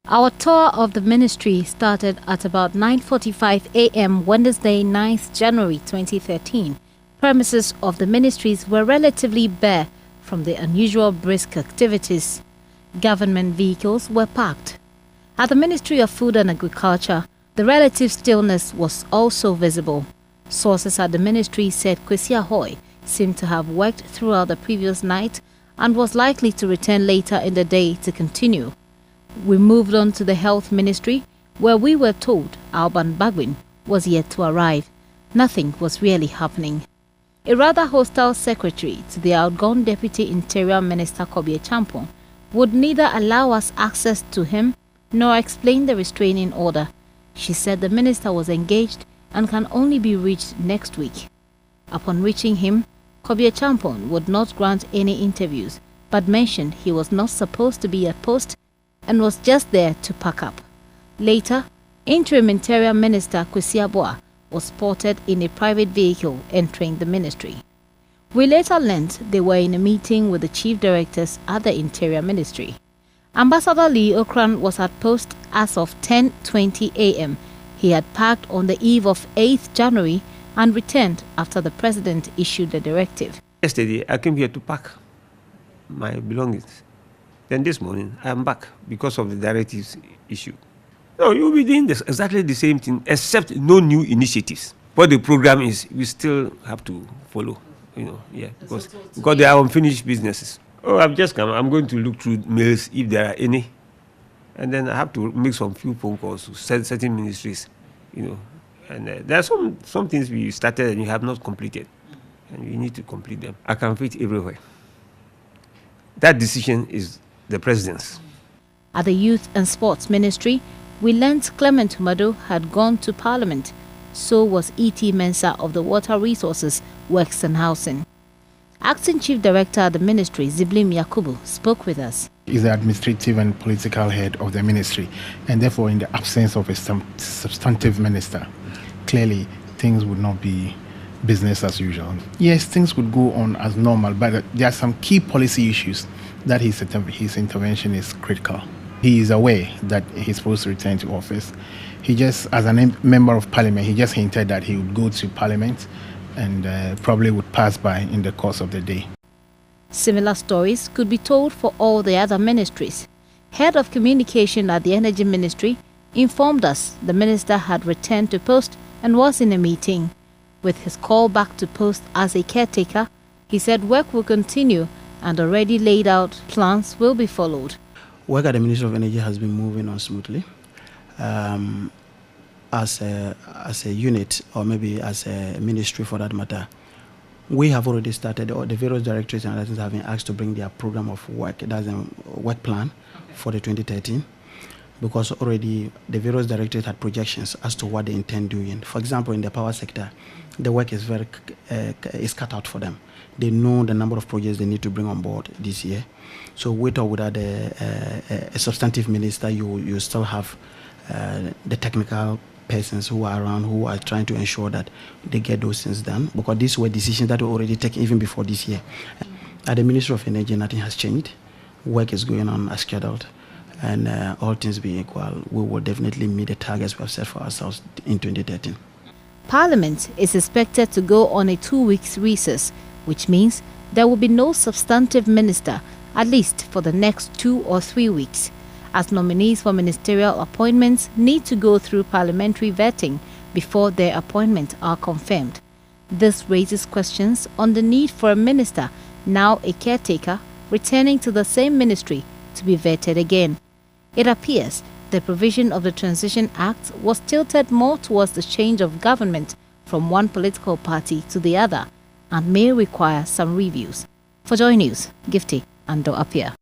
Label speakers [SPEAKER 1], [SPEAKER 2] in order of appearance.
[SPEAKER 1] Our tour of the ministry started at about 9:45 a.m. Wednesday, 9th January 2013. Premises of the ministries were relatively bare from the unusual brisk activities. Government vehicles were parked. At the Ministry of Food and Agriculture, the relative stillness was also visible. Sources at the ministry said Kwesi Ahoy seemed to have worked throughout the previous night and was likely to return later in the day to continue. We moved on to the Health Ministry, where we were told Alban Bagwin was yet to arrive. Nothing was really happening. A rather hostile secretary to the outgone Deputy Interior Minister Kobie Champong would neither allow us access to him nor explain the restraining order. She said the minister was engaged and can only be reached next week. Upon reaching him, Kobie Champong would not grant any interviews, but mentioned he was not supposed to be at post and was just there to pack up. Later, Interim Interior Minister Kwesi Aboah was spotted in a private vehicle entering the ministry. We later learned they were in a meeting with the chief directors at the Interior Ministry. Ambassador Lee Okran was at post as of 10:20 a.m. He had parked on the eve of 8th January and returned after the president issued the directive.
[SPEAKER 2] Yesterday, I came here to pack my belongings. Then this morning, I'm back because of the directives issue. So you'll be doing exactly the same thing, except no new initiatives. What the program is, we still have to follow, because they are unfinished businesses. Oh, I've just come. I'm going to look through mails if there are any. And then I have to make some few phone calls to certain ministries, And there are some things we started and you have not completed. And we need to complete them. I can fit everywhere. That decision is the president's.
[SPEAKER 1] At the Youth and Sports Ministry, we learnt Clement Humado had gone to Parliament. So was E.T. Mensah of the Water Resources, Works and Housing. Acting Chief Director at the ministry, Ziblim Yakubu, spoke with us.
[SPEAKER 3] Is the administrative and political head of the ministry, and therefore in the absence of a substantive minister, clearly things would not be business as usual. Yes, things would go on as normal, but there are some key policy issues that his intervention is critical. He is aware that he's supposed to return to office. He just, as a member of parliament, he just hinted that he would go to parliament and probably would pass by in the course of the day.
[SPEAKER 1] Similar stories could be told for all the other ministries. Head of Communication at the Energy Ministry informed us the minister had returned to post and was in a meeting. With his call back to post as a caretaker, he said work will continue and already laid out plans will be followed.
[SPEAKER 4] Work at the Ministry of Energy has been moving on smoothly. As a unit, or maybe as a ministry for that matter, we have already started, or the various directorates and others have been asked to bring their program of work, that's a work plan for the 2013, because already the various directorates had projections as to what they intend doing. For example, in the power sector, the work is is cut out for them. They know the number of projects they need to bring on board this year. So with or without a substantive minister, you still have the technical persons who are around, who are trying to ensure that they get those things done, because these were decisions that were already taken even before this year. At the Ministry of Energy, nothing has changed. Work is going on as scheduled, and all things being equal, we will definitely meet the targets we have set for ourselves in 2013.
[SPEAKER 1] Parliament is expected to go on a 2-week recess, which means there will be no substantive minister, at least for the next 2 or 3 weeks, as nominees for ministerial appointments need to go through parliamentary vetting before their appointments are confirmed. This raises questions on the need for a minister, now a caretaker, returning to the same ministry to be vetted again. It appears the provision of the Transition Act was tilted more towards the change of government from one political party to the other and may require some reviews. For Joy News, Gifty Ando Appiah.